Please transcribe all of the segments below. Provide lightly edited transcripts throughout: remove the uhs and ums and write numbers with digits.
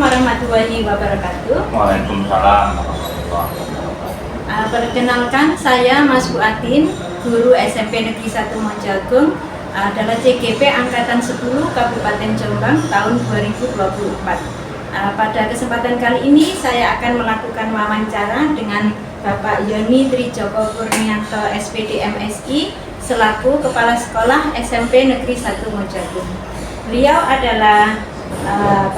warahmatullahi wabarakatuh. Waalaikumsalam warahmatullahi wabarakatuh. Perkenalkan, saya Mas Buatin, guru SMP Negeri 1 Mojagung, adalah CGP Angkatan 10 Kabupaten Jombang tahun 2024. Pada kesempatan kali ini saya akan melakukan wawancara dengan Bapak Yoni Trijoko Kurnianto SPD MSI selaku Kepala Sekolah SMP Negeri 1 Mojagung. Beliau adalah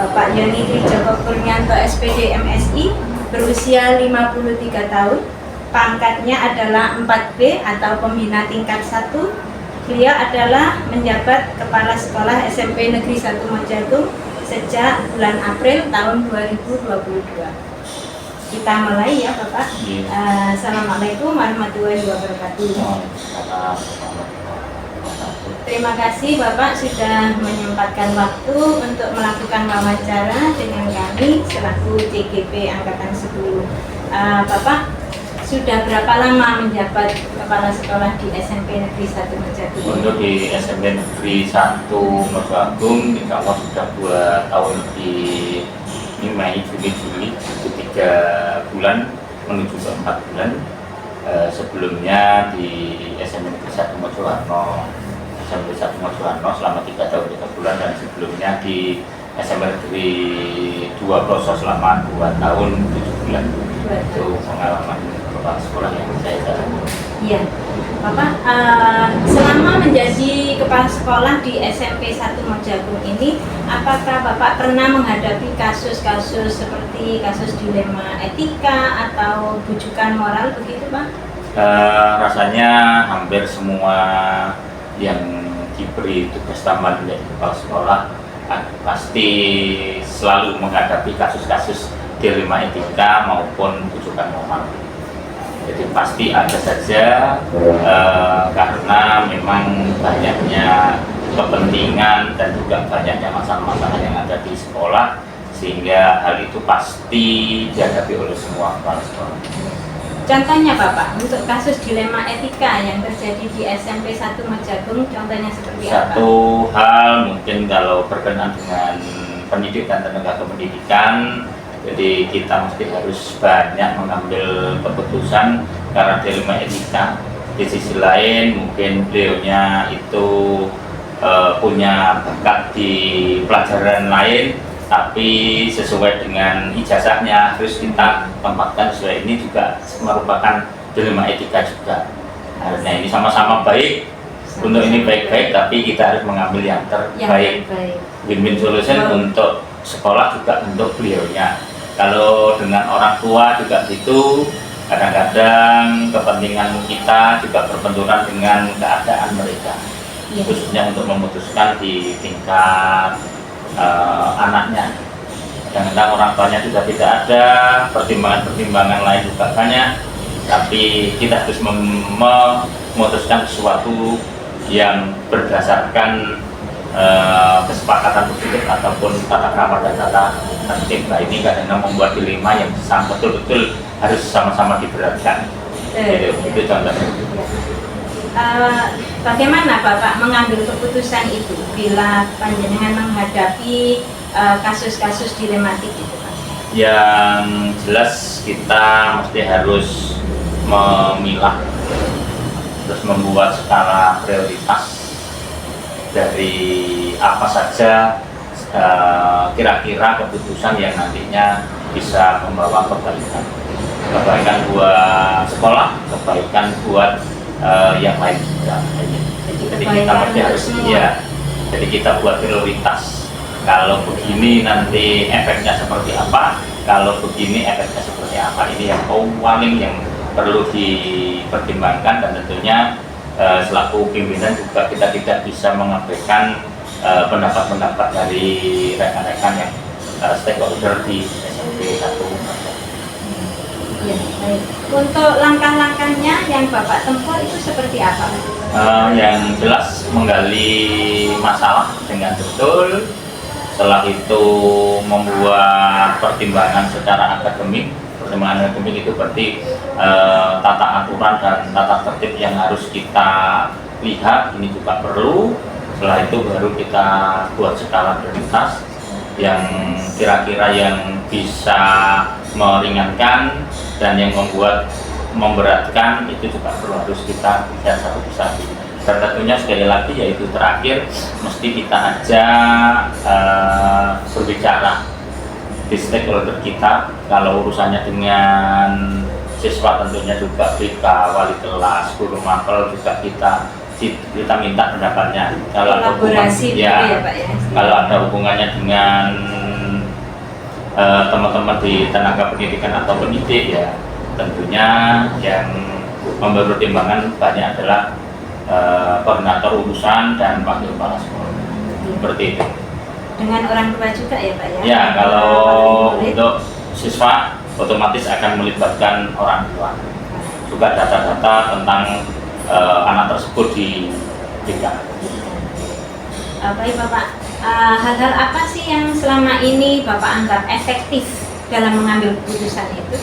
Bapak Yoni Trijoko Kurnianto SPD MSI, berusia 53 tahun, pangkatnya adalah 4B atau pembina tingkat 1. Beliau adalah menjabat Kepala Sekolah SMP Negeri 1 Mojagung sejak bulan April tahun 2022. Kita mulai ya Bapak. Assalamualaikum warahmatullahi wabarakatuh. Terima kasih Bapak sudah menyempatkan waktu untuk melakukan wawancara dengan kami selaku CGP Angkatan 10. Bapak sudah berapa lama menjabat Kepala Sekolah di SMP Negeri 1 Mojagung? Untuk di SMP Negeri 1 Mojagung, insya Allah sudah 2 tahun ini Mei, Juni, itu 3 bulan menuju ke 4 bulan. Sebelumnya di SMP Negeri 1 Mojowarno selama 3 tahun 3 bulan, dan sebelumnya di SMP Negeri 2 Ploso selama 2 tahun 7 bulan. Itu pengalaman kepala sekolah yang saya jalani. Iya, Bapak selama menjadi kepala sekolah di SMP 1 Mojagung ini, apakah Bapak pernah menghadapi kasus-kasus seperti kasus dilema etika atau bujukan moral begitu Pak? Rasanya hampir semua yang diberi tugas tambahan menjadi kepala sekolah pasti selalu menghadapi kasus-kasus dilema etika maupun bujukan moral. Jadi pasti ada saja karena memang banyaknya kepentingan dan juga banyaknya masalah-masalah yang ada di sekolah, sehingga hal itu pasti dihadapi oleh semua kepala sekolah. Contohnya Bapak, untuk kasus dilema etika yang terjadi di SMP 1 Mojagung, contohnya seperti apa? Satu hal mungkin kalau berkenaan dengan pendidikan, tenaga kependidikan, jadi kita mesti harus banyak mengambil keputusan karena dilema etika. Di sisi lain mungkin beliaunya itu punya bakat di pelajaran lain, tapi sesuai dengan ijazahnya harus kita tempatkan sesuai, ini juga merupakan dilema etika juga. Nah ini sama-sama baik, untuk ini baik-baik, tapi kita harus mengambil yang terbaik. Win-win solution untuk sekolah juga untuk beliaunya. Kalau dengan orang tua juga gitu, kadang-kadang kepentingan kita juga berbenturan dengan keadaan mereka, khususnya untuk memutuskan di tingkat anaknya. Kadang-kadang orang tuanya juga tidak ada, pertimbangan-pertimbangan lain juga banyak, tapi kita harus memutuskan sesuatu yang berdasarkan kesepakatan positif ataupun tata krama dan tata tertib. Nah ini kadang-kadang membuat dilema yang betul-betul harus sama-sama diberatkan. Itu contohnya. Bagaimana Bapak mengambil keputusan itu bila panjenengan menghadapi kasus-kasus dilematik itu Pak? Yang jelas kita mesti harus memilah, terus membuat skala prioritas dari apa saja kira-kira keputusan yang nantinya bisa membawa kebaikan buat sekolah, kebaikan buat yang lain juga. Jadi kita mesti harus jadi kita buat prioritas. Kalau begini nanti efeknya seperti apa, kalau begini efeknya seperti apa. Ini yang paling yang perlu dipertimbangkan, dan tentunya selaku pimpinan juga kita tidak bisa mengabaikan pendapat-pendapat dari rekan-rekan yang stakeholder di SMP 1. Ya, baik. Untuk langkah-langkahnya yang Bapak tempuh itu seperti apa? Yang jelas menggali masalah dengan betul, setelah itu membuat pertimbangan secara akademik. Pertimbangan akademik itu berarti tata aturan dan tata tertib yang harus kita lihat, ini juga perlu. Setelah itu baru kita buat skala prioritas. yang kira-kira yang bisa meringankan dan yang memberatkan itu juga harus kita lihat satu persatu. Dan tentunya sekali lagi yaitu terakhir mesti kita ajak berbicara di stakeholder kita. Kalau urusannya dengan siswa tentunya juga BK, wali kelas, guru mapel juga kita minta pendapatnya. Kalau ada Kolaborasi ya, ya Pak ya. kalau ada hubungannya dengan teman-teman di tenaga pendidikan atau pendidik ya tentunya yang memberi pertimbangan banyak adalah koordinator urusan dan wakil kepala sekolah. Seperti itu. Dengan orang tua juga ya Pak ya? Ya, kalau untuk siswa otomatis akan melibatkan orang tua. Juga data-data tentang anak tersebut di BK. Baik Bapak, hal-hal apa sih yang selama ini Bapak anggap efektif dalam mengambil keputusan itu?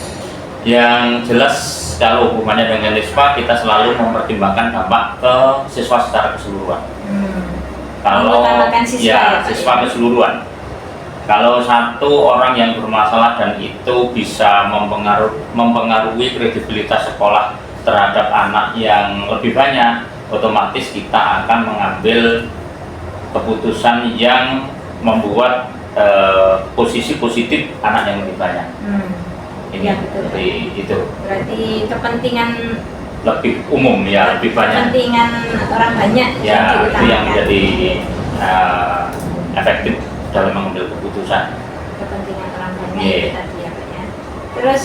Yang jelas kalau hubungannya dengan siswa kita selalu mempertimbangkan dampak ke siswa secara keseluruhan. Kalau siswa, ya siswa keseluruhan. Kalau satu orang yang bermasalah dan itu bisa mempengaruhi kredibilitas sekolah terhadap anak yang lebih banyak, otomatis kita akan mengambil keputusan yang membuat posisi positif anak yang lebih banyak. Ini ya, betul. Seperti itu. Berarti kepentingan lebih umum ya, lebih banyak. Kepentingan orang banyak Ya, itu yang menjadi efektif dalam mengambil keputusan. Kepentingan orang banyak Yeah. itu tadi ya Pak ya. Terus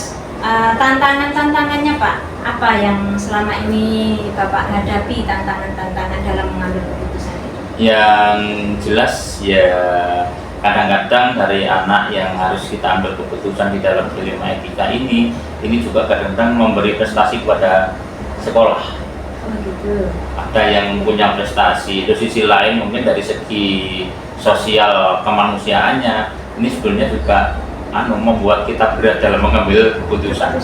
tantangannya Pak, apa yang selama ini Bapak hadapi tantangan-tantangan dalam mengambil keputusan itu? Yang jelas ya kadang-kadang dari anak yang harus kita ambil keputusan di dalam dilema etika ini juga kadang-kadang memberi prestasi kepada sekolah. Oh gitu. Ada yang punya prestasi, di sisi lain mungkin dari segi sosial kemanusiaannya ini sebenarnya juga membuat kita berat dalam mengambil keputusan.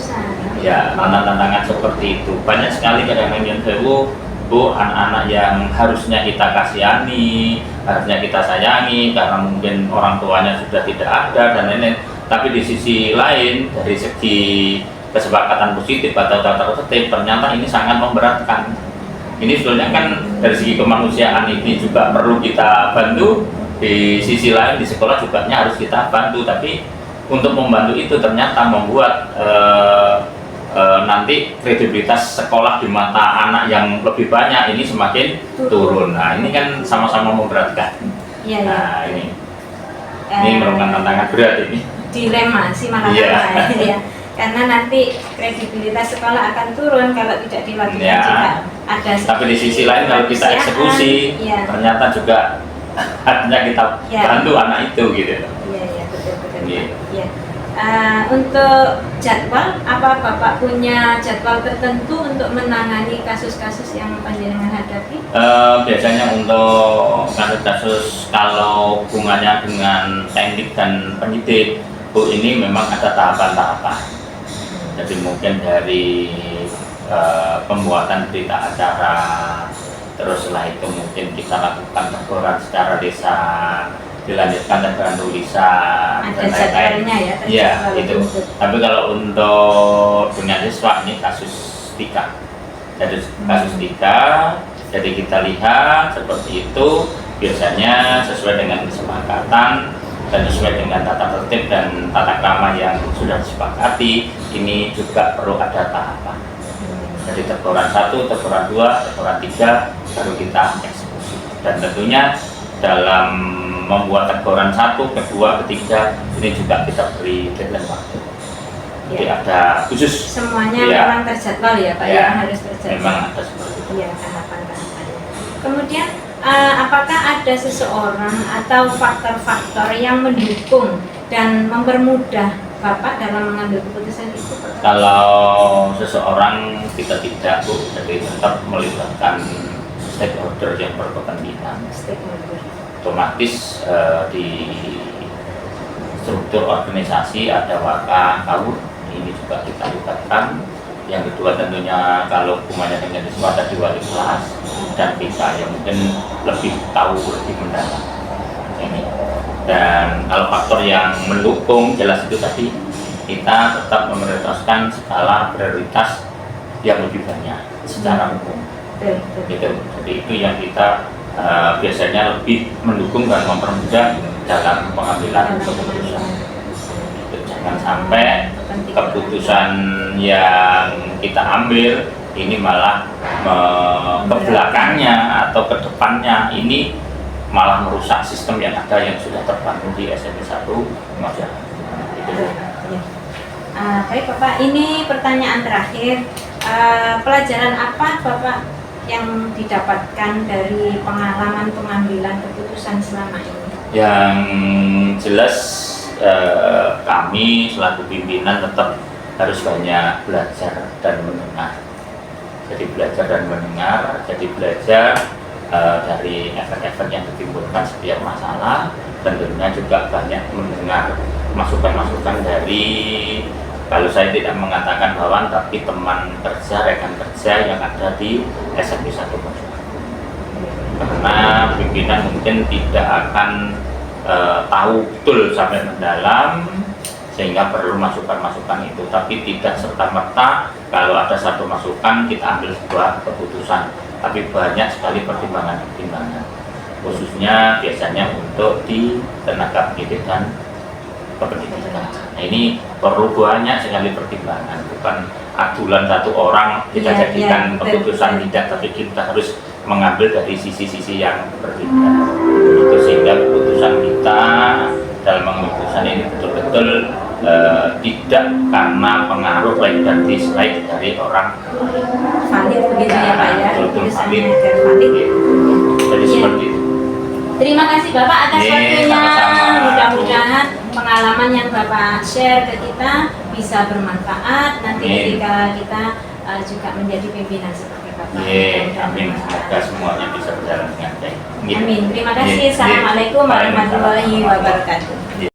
Ya, tantangan seperti itu banyak sekali kadang-kadang yang Bu, anak-anak yang harusnya kita kasihani, harusnya kita sayangi karena mungkin orang tuanya sudah tidak ada dan lain-lain. Tapi di sisi lain dari segi kesepakatan positif atau tata tertib ternyata ini sangat memberatkan. Ini sebenarnya kan dari segi kemanusiaan ini juga perlu kita bantu. Di sisi lain di sekolah juga harus kita bantu. Tapi untuk membantu itu ternyata membuat nanti kredibilitas sekolah di mata anak yang lebih banyak ini semakin turun. Nah ini kan sama-sama memberatkan. Iya, nah ini merupakan tantangan berat ini. Dilema sih malah ya. Karena nanti kredibilitas sekolah akan turun kalau tidak dilakukan jika ada. Tapi di sisi lain kalau kita eksekusi, ternyata juga artinya kita bantu anak itu gitu. Iya betul. Iya. Untuk jadwal, apa Bapak punya jadwal tertentu untuk menangani kasus-kasus yang panjenengan hadapi? Biasanya untuk kasus-kasus kalau hubungannya dengan teknik dan penyidik, Bu, ini memang ada tahapan-tahapan. Jadi mungkin dari pembuatan berita acara, terus setelah itu mungkin kita lakukan teguran secara desa, dilanjutkan dengan tulisan dan lain-lain. Ya itu. Tapi kalau untuk dengan siswa ini kasus 3. Jadi kasus 3. Jadi kita lihat seperti itu biasanya sesuai dengan kesepakatan dan sesuai dengan tata tertib dan tata krama yang sudah disepakati. Ini juga perlu ada tahapan. Jadi teguran 1, teguran 2, teguran 3 baru kita eksekusi. Dan tentunya dalam membuat teguran 1, kedua, ketiga ini juga kita beri deadline waktu. Jadi ada khusus. Semuanya memang terjadwal ya Pak, yang harus terjadwal. Memang ada seperti itu. Iya, tahapan-tahapannya. Kemudian apakah ada seseorang atau faktor-faktor yang mendukung dan mempermudah Bapak dalam mengambil keputusan itu? Kalau seseorang kita tidak, Bu, jadi tetap melibatkan stakeholder yang berkepentingan. Otomatis di struktur organisasi ada waka, kaur, ini juga kita libatkan. Yang kedua tentunya kalau hubungannya dengan siswa ada di wali kelas dan kita yang mungkin lebih tahu lebih mendalam. Ini Dan kalau faktor yang mendukung jelas itu tadi, kita tetap memprioritaskan skala prioritas yang lebih banyak secara umum. Gitu. Jadi itu yang kita biasanya lebih mendukung dan mempermudah dalam pengambilan keputusan. Gitu. Jangan sampai keputusan yang kita ambil ini malah ke belakangnya atau ke depannya ini malah merusak sistem yang ada yang sudah terbangun di SMP 1 Mojagung. Baik Bapak, ini pertanyaan terakhir. Pelajaran apa Bapak yang didapatkan dari pengalaman pengambilan keputusan selama ini? Yang jelas kami selaku pimpinan tetap harus banyak belajar dan mendengar. Jadi belajar dan mendengar, jadi belajar dari efek-efek yang ditimbulkan setiap masalah. Tentunya juga banyak mendengar masukan-masukan dari, kalau saya tidak mengatakan kawan, tapi teman kerja, rekan kerja yang ada di SMP 1 Mojagung. Karena pimpinan mungkin tidak akan tahu betul sampai mendalam, sehingga perlu masukan-masukan itu. Tapi tidak serta-merta kalau ada satu masukan kita ambil sebuah keputusan, tapi banyak sekali pertimbangan-pertimbangan, khususnya biasanya untuk di tenaga pendidik dan kependidikan. Nah, ini perlu banyak sekali pertimbangan, bukan adulan satu orang kita jadikan keputusan, tidak, tapi kita harus mengambil dari sisi-sisi yang berbeda. Itu sehingga keputusan kita dalam mengeputusan ini betul-betul tidak karena pengaruh like dan dislike dari orang Valid begitu ya Pak ya? Betul-betul valid. Jadi Iya. seperti itu. Terima kasih Bapak atas waktunya. Sama-sama. Mudah-mudahan pengalaman yang Bapak share ke kita bisa bermanfaat nanti ketika kita juga menjadi pimpinan seperti Bapak. Amin. Semoga semuanya bisa berjalan dengan baik. Amin. Terima kasih. Assalamualaikum warahmatullahi wabarakatuh.